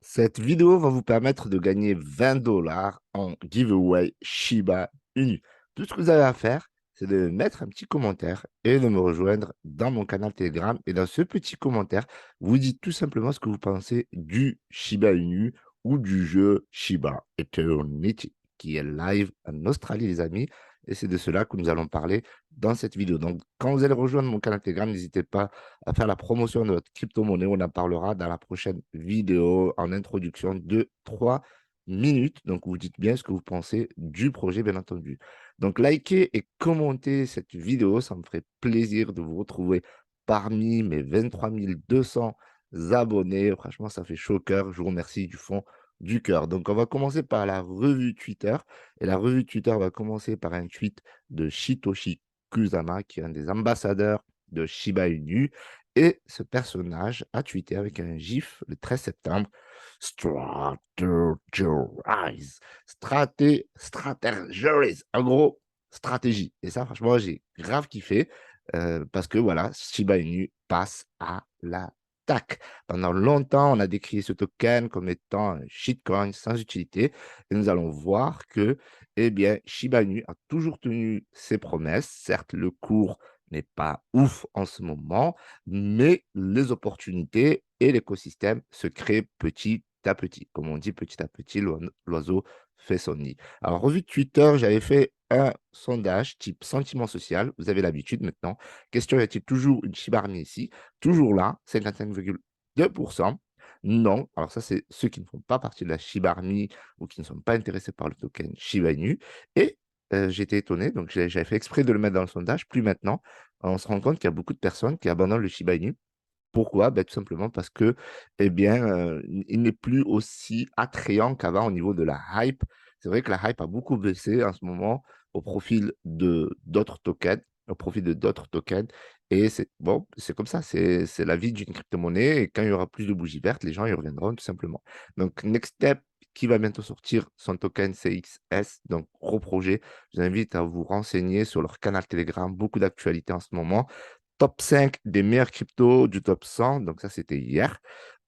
Cette vidéo va vous permettre de gagner 20 $ en giveaway Shiba Inu. Tout ce que vous avez à faire, c'est de mettre un petit commentaire et de me rejoindre dans mon canal Telegram. Et dans ce petit commentaire, vous dites tout simplement ce que vous pensez du Shiba Inu ou du jeu Shiba Eternity qui est live en Australie, les amis. Et c'est de cela que nous allons parler dans cette vidéo. Donc, quand vous allez rejoindre mon canal Telegram, n'hésitez pas à faire la promotion de votre crypto-monnaie. On en parlera dans la prochaine vidéo en introduction de 3 minutes. Donc, vous dites bien ce que vous pensez du projet, bien entendu. Donc, likez et commentez cette vidéo. Ça me ferait plaisir de vous retrouver parmi mes 23 200 abonnés. Franchement, ça fait chaud au cœur. Je vous remercie du fond du cœur. Donc, on va commencer par la revue Twitter. Et la revue Twitter va commencer par un tweet de Shitoshi Kusama, qui est un des ambassadeurs de Shiba Inu. Et ce personnage a tweeté avec un gif le 13 septembre. Strategize. Strategize. En gros, stratégie. Et ça, franchement, j'ai grave kiffé parce que voilà, Shiba Inu passe à l'attaque. Pendant longtemps, on a décrié ce token comme étant un shitcoin sans utilité. Et nous allons voir que, eh bien, Shiba Inu a toujours tenu ses promesses. Certes, le cours n'est pas ouf en ce moment, mais les opportunités et l'écosystème se créent petit à petit. Comme on dit, petit à petit, l'oiseau fait son nid. Alors, revue de Twitter, j'avais fait un sondage type sentiment social. Vous avez l'habitude maintenant. Question, y a-t-il toujours une Shiba Inu ici? Toujours là, 55,2%. Non. Alors ça, c'est ceux qui ne font pas partie de la Shiba Inu ou qui ne sont pas intéressés par le token Shiba Inu. Et j'étais étonné, donc j'avais fait exprès de le mettre dans le sondage. Plus maintenant, on se rend compte qu'il y a beaucoup de personnes qui abandonnent le Shiba Inu. Pourquoi? Ben tout simplement parce que, eh bien, il n'est plus aussi attrayant qu'avant au niveau de la hype. C'est vrai que la hype a beaucoup baissé en ce moment au profil de d'autres tokens, au profit de d'autres tokens et c'est bon, c'est comme ça, c'est la vie d'une crypto-monnaie et quand il y aura plus de bougies vertes, les gens y reviendront tout simplement. Donc Nextstep qui va bientôt sortir son token CXS, donc gros projet. Je vous invite à vous renseigner sur leur canal Telegram, beaucoup d'actualités en ce moment. Top 5 des meilleurs cryptos du top 100. Donc, ça, c'était hier.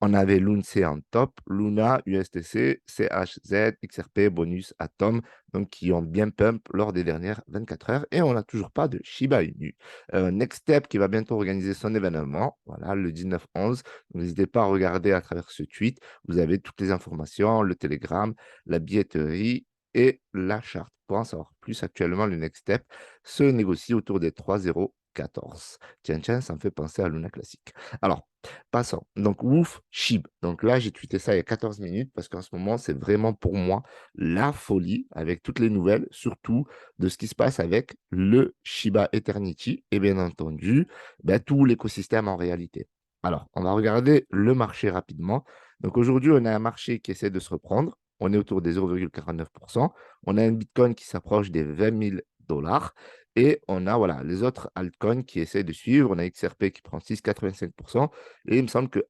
On avait Lunce en top, Luna, USTC, CHZ, XRP, Bonus, Atom, donc qui ont bien pump lors des dernières 24 heures. Et on n'a toujours pas de Shiba Inu. Nextstep qui va bientôt organiser son événement, voilà, le 19-11. N'hésitez pas à regarder à travers ce tweet. Vous avez toutes les informations, le Telegram, la billetterie et la charte. Pour en savoir plus, actuellement, le Nextstep se négocie autour des 3,014. Tiens, tiens, ça me fait penser à Luna Classique. Alors, passons. Donc, Wouf Shib. Donc là, j'ai tweeté ça il y a 14 minutes parce qu'en ce moment, c'est vraiment pour moi la folie avec toutes les nouvelles, surtout de ce qui se passe avec le Shiba Eternity et bien entendu, ben, tout l'écosystème en réalité. Alors, on va regarder le marché rapidement. Donc aujourd'hui, on a un marché qui essaie de se reprendre. On est autour des 0,49%. On a un Bitcoin qui s'approche des 20 000 $ et on a voilà, les autres altcoins qui essaient de suivre. On a XRP qui prend 6,85%. Et il me semble que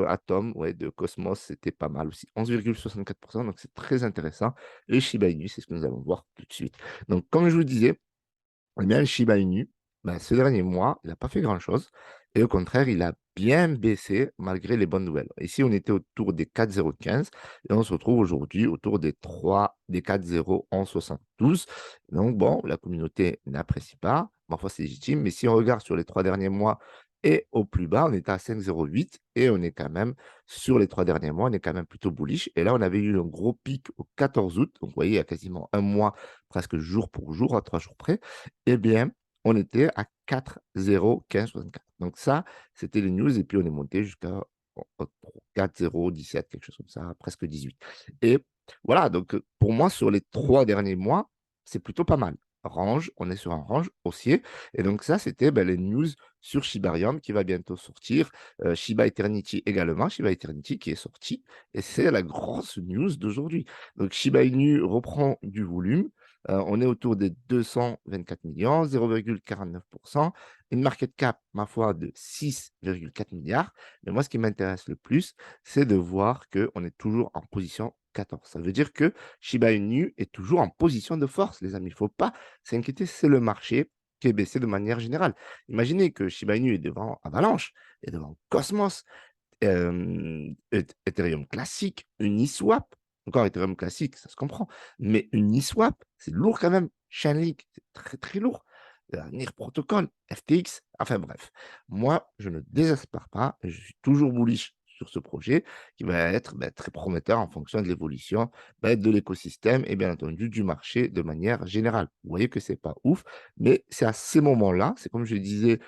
Atom ouais, de Cosmos, c'était pas mal aussi. 11,64%. Donc, c'est très intéressant. Et Shiba Inu, c'est ce que nous allons voir tout de suite. Donc, comme je vous disais, eh bien, le Shiba Inu, ben, ce dernier mois, il n'a pas fait grand-chose. Et au contraire, il a bien baissé malgré les bonnes nouvelles. Ici, on était autour des 4,015 et on se retrouve aujourd'hui autour des 4,0172. Donc, bon, la communauté n'apprécie pas. Parfois, c'est légitime. Mais si on regarde sur les 3 derniers mois et au plus bas, on était à 5,08 et on est quand même, sur les 3 derniers mois, on est quand même plutôt bullish. Et là, on avait eu un gros pic au 14 août. Donc, vous voyez, il y a quasiment un mois, presque jour pour jour, à 3 jours près. Eh bien, on était à 4,01564. Donc ça, c'était les news. Et puis, on est monté jusqu'à 4,017, quelque chose comme ça, presque 18. Et voilà, donc pour moi, sur les 3 derniers mois, c'est plutôt pas mal. Range, on est sur un range haussier. Et donc ça, c'était ben, les news sur Shibarium qui va bientôt sortir. Shiba Eternity également, Shiba Eternity qui est sorti. Et c'est la grosse news d'aujourd'hui. Donc Shiba Inu reprend du volume. On est autour des 224 millions, 0,49%. Une market cap, ma foi, de 6,4 milliards. Mais moi, ce qui m'intéresse le plus, c'est de voir qu'on est toujours en position 14. Ça veut dire que Shiba Inu est toujours en position de force, les amis. Il ne faut pas s'inquiéter, c'est le marché qui est baissé de manière générale. Imaginez que Shiba Inu est devant Avalanche, est devant Cosmos, Ethereum classique, Uniswap. Encore Ethereum classique, ça se comprend. Mais Uniswap, c'est lourd quand même. Chainlink, c'est très, très lourd. NIR Protocol, FTX, enfin bref. Moi, je ne désespère pas. Je suis toujours bullish sur ce projet qui va être très prometteur en fonction de l'évolution de l'écosystème et bien entendu du marché de manière générale. Vous voyez que c'est pas ouf, mais c'est à ces moments-là, c'est comme je disais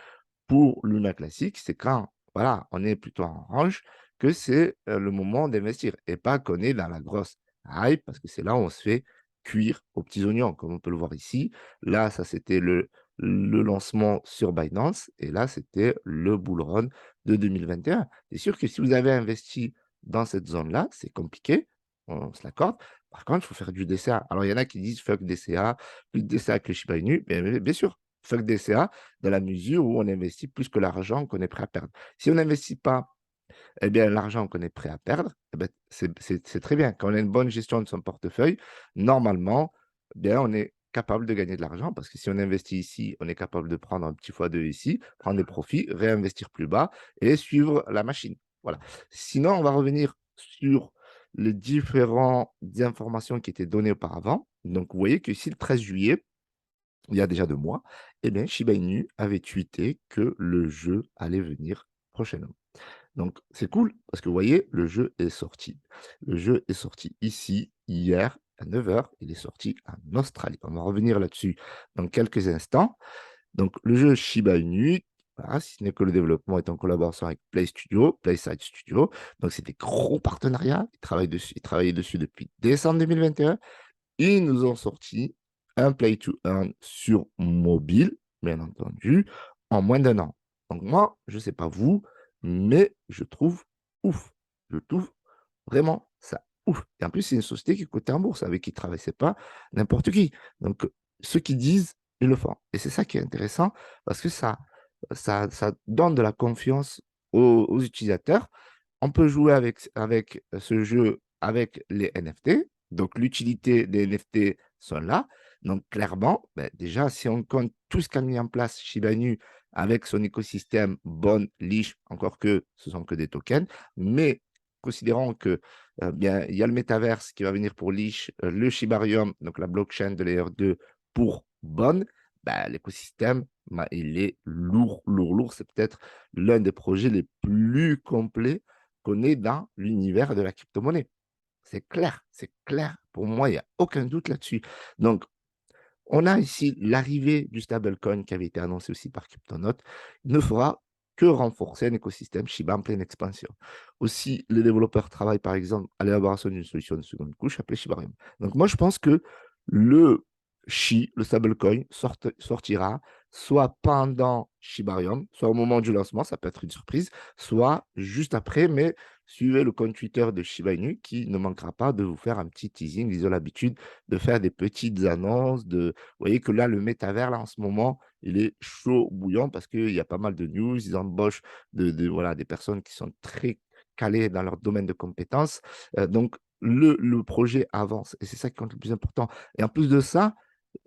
pour Luna Classique, c'est quand, voilà, on est plutôt en range, que c'est le moment d'investir et pas qu'on est dans la grosse hype parce que c'est là où on se fait cuire aux petits oignons, comme on peut le voir ici. Là, ça, c'était le lancement sur Binance et là, c'était le bull run de 2021. C'est sûr que si vous avez investi dans cette zone-là, c'est compliqué, on se l'accorde. Par contre, il faut faire du DCA. Alors, il y en a qui disent fuck DCA, plus de DCA que le Shiba Inu. Mais bien sûr, fuck DCA, dans la mesure où on investit plus que l'argent qu'on est prêt à perdre. Si on n'investit pas, eh bien, l'argent qu'on est prêt à perdre, eh bien, c'est très bien. Quand on a une bonne gestion de son portefeuille, normalement, eh bien, on est capable de gagner de l'argent parce que si on investit ici, on est capable de prendre un petit fois 2 ici, prendre des profits, réinvestir plus bas et suivre la machine. Voilà. Sinon, on va revenir sur les différentes informations qui étaient données auparavant. Donc, vous voyez que ici, le 13 juillet, il y a déjà 2 mois, eh bien, Shiba Inu avait tweeté que le jeu allait venir prochainement. Donc, c'est cool parce que vous voyez, le jeu est sorti. Le jeu est sorti ici, hier, à 9 heures. Il est sorti en Australie. On va revenir là-dessus dans quelques instants. Donc, le jeu Shiba Inu, voilà, si ce n'est que le développement est en collaboration avec Play Studio, Playside Studio. Donc, c'est des gros partenariats. Ils travaillaient dessus depuis décembre 2021. Ils nous ont sorti un Play to Earn sur mobile, bien entendu, en moins d'1 an. Donc moi, je ne sais pas vous, mais je trouve ouf. Je trouve vraiment ça ouf. Et en plus, c'est une société qui est cotée en bourse, avec qui ne travaillait pas n'importe qui. Donc, ceux qui disent, ils le font. Et c'est ça qui est intéressant, parce que ça donne de la confiance aux utilisateurs. On peut jouer avec ce jeu, avec les NFT. Donc, l'utilité des NFT sont là. Donc, clairement, déjà, si on compte tout ce qu'a mis en place Shiba Inu avec son écosystème Bon, Leash, encore que ce sont que des tokens, mais considérant que bien, il y a le métaverse qui va venir pour Leash, le Shibarium, donc la blockchain de Layer 2 pour Bon, l'écosystème, il est lourd, lourd, lourd. C'est peut-être l'un des projets les plus complets qu'on ait dans l'univers de la crypto-monnaie. C'est clair, c'est clair. Pour moi, il n'y a aucun doute là-dessus. Donc, on a ici l'arrivée du stablecoin qui avait été annoncé aussi par Cryptonote. Il ne fera que renforcer un écosystème Shiba en pleine expansion. Aussi, les développeurs travaillent par exemple à l'élaboration d'une solution de seconde couche appelée Shibarium. Donc moi, je pense que le le stablecoin, sortira soit pendant Shibarium, soit au moment du lancement, ça peut être une surprise, soit juste après, mais suivez le compte Twitter de Shiba Inu qui ne manquera pas de vous faire un petit teasing. Ils ont l'habitude de faire des petites annonces. Vous voyez que là, le métavers, là, en ce moment, il est chaud bouillant parce qu'il y a pas mal de news. Ils embauchent voilà, des personnes qui sont très calées dans leur domaine de compétences. Donc, le projet avance et c'est ça qui compte le plus important. Et en plus de ça,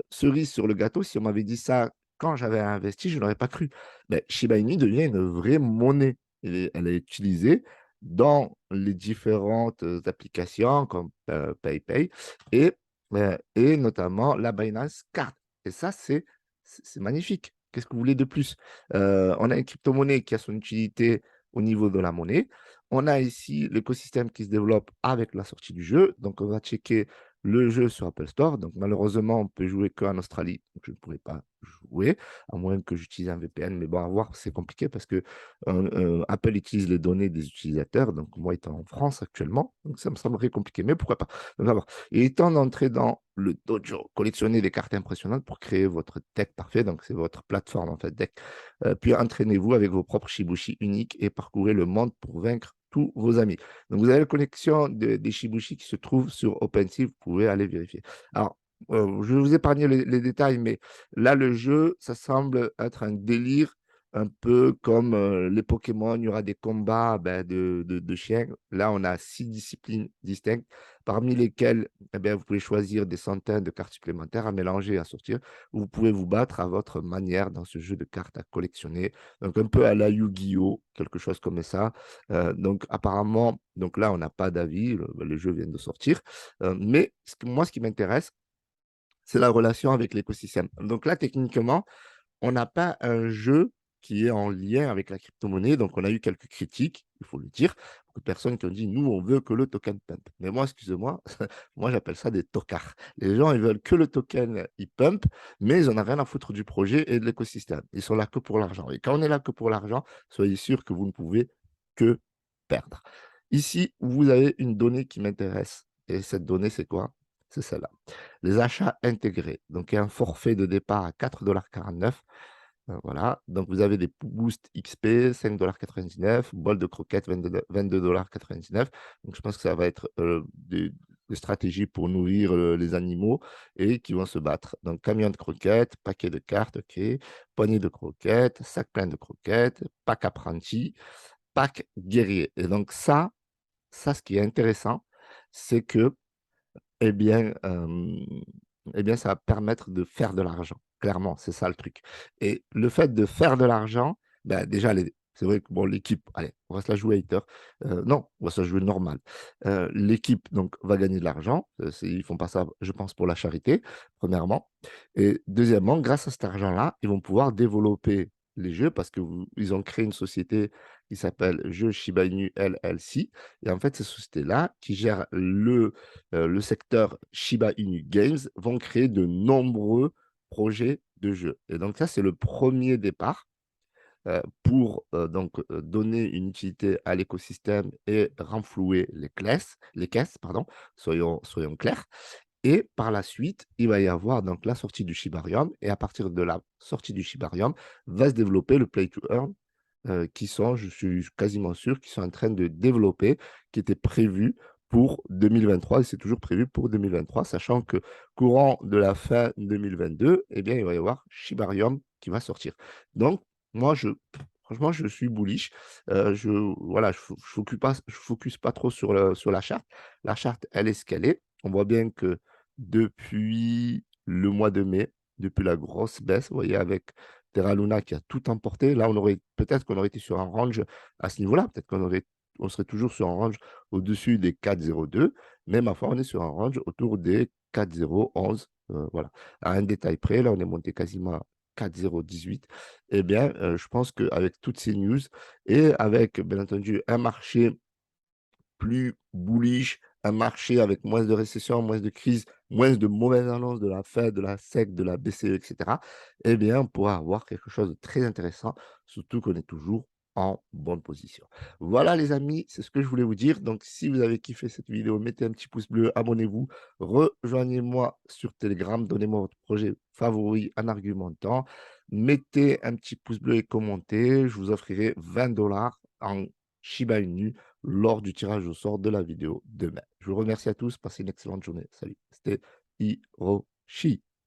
cerise sur le gâteau, si on m'avait dit ça quand j'avais investi, je n'aurais pas cru. Mais Shiba Inu devient une vraie monnaie. Elle est utilisée dans les différentes applications comme PayPay et notamment la Binance Card. Et ça, c'est magnifique. Qu'est-ce que vous voulez de plus? On a une crypto-monnaie qui a son utilité au niveau de la monnaie. On a ici l'écosystème qui se développe avec la sortie du jeu. Donc, on va checker le jeu sur Apple Store. Donc, malheureusement, on peut jouer qu'en Australie. Donc, je ne pourrais pas jouer, à moins que j'utilise un VPN. Mais bon, à voir, c'est compliqué parce que Apple utilise les données des utilisateurs. Donc, moi, étant en France actuellement, donc ça me semblerait compliqué. Mais pourquoi pas? Donc, d'abord, il est temps d'entrer dans le dojo, collectionner des cartes impressionnantes pour créer votre deck parfait. Donc, c'est votre plateforme, en fait, deck. Puis, entraînez-vous avec vos propres Shibushi uniques et parcourez le monde pour vaincre tous vos amis. Donc, vous avez la collection des Shibushi qui se trouve sur OpenSea. Vous pouvez aller vérifier. Alors, je vais vous épargner les détails, mais là, le jeu, ça semble être un délire un peu comme les Pokémon, il y aura des combats ben, de chiens. Là, on a 6 disciplines distinctes, parmi lesquelles eh bien, vous pouvez choisir des centaines de cartes supplémentaires à mélanger, à sortir. Vous pouvez vous battre à votre manière dans ce jeu de cartes à collectionner. Donc, un peu à la Yu-Gi-Oh!, quelque chose comme ça. Donc, apparemment, donc là, on n'a pas d'avis, le jeu vient de sortir. Mais moi, ce qui m'intéresse, c'est la relation avec l'écosystème. Donc là, techniquement, on n'a pas un jeu qui est en lien avec la crypto-monnaie, donc on a eu quelques critiques, il faut le dire. Beaucoup de personnes qui ont dit: «Nous, on veut que le token pump». Mais moi, excusez-moi, moi j'appelle ça des tocards. Les gens, ils veulent que le token, il pump, mais ils en ont rien à foutre du projet et de l'écosystème. Ils sont là que pour l'argent et quand on est là que pour l'argent, soyez sûr que vous ne pouvez que perdre. Ici, vous avez une donnée qui m'intéresse et cette donnée, c'est quoi? C'est celle-là. Les achats intégrés. Donc, il y a un forfait de départ à 4,49 $. Voilà, donc vous avez des boosts XP, 5,99 $, bol de croquettes, 22,99 $. Donc je pense que ça va être, des stratégies pour nourrir, les animaux et qui vont se battre. Donc camion de croquettes, paquet de cartes, OK, poignée de croquettes, sac plein de croquettes, pack apprenti, pack guerrier et donc ça, ce qui est intéressant, c'est que eh bien, ça va permettre de faire de l'argent. Clairement, c'est ça le truc et le fait de faire de l'argent, bah, déjà les c'est vrai que bon l'équipe, allez, on va se la jouer hater, non, on va se la jouer normal. L'équipe donc va gagner de l'argent, c'est ils font pas ça, je pense, pour la charité, premièrement et deuxièmement, grâce à cet argent-là, ils vont pouvoir développer les jeux parce que vous ils ont créé une société qui s'appelle Jeux Shiba Inu LLC et en fait, cette société-là qui gère le secteur Shiba Inu Games vont créer de nombreux projets de jeux et donc ça, c'est le premier départ, pour, donner une utilité à l'écosystème et renflouer les caisses, pardon, soyons clairs et par la suite, il va y avoir donc la sortie du Shibarium et à partir de la sortie du Shibarium, va se développer le Play to Earn, je suis quasiment sûr, qui sont en train de développer, qui était prévu pour 2023 et c'est toujours prévu pour 2023, sachant que courant de la fin 2022, eh bien, il va y avoir Shibarium qui va sortir. Donc moi, franchement, je suis bullish, je voilà, je focus pas trop sur la charte. La charte, elle est ce qu'elle est. On voit bien que depuis le mois de mai, depuis la grosse baisse, vous voyez, avec Terra Luna qui a tout emporté. Là, peut-être qu'on aurait été sur un range à ce niveau-là. Peut-être on serait toujours sur un range au-dessus des 4,02, mais ma foi, on est sur un range autour des 4,011. Voilà. À un détail près, là, on est monté quasiment à 4,018. Eh bien, je pense qu'avec toutes ces news et avec, bien entendu, un marché plus bullish, un marché avec moins de récession, moins de crise, moins de mauvaises annonces de la Fed, de la SEC, de la BCE, et cetera, eh bien, on pourra avoir quelque chose de très intéressant, surtout qu'on est toujours en bonne position. Voilà les amis, c'est ce que je voulais vous dire. Donc, si vous avez kiffé cette vidéo, mettez un petit pouce bleu, abonnez-vous, rejoignez-moi sur Telegram, donnez-moi votre projet favori en argumentant, mettez un petit pouce bleu et commentez, je vous offrirai 20 $ en Shiba Inu lors du tirage au sort de la vidéo demain. Je vous remercie à tous, passez une excellente journée. Salut, c'était Hiroshi.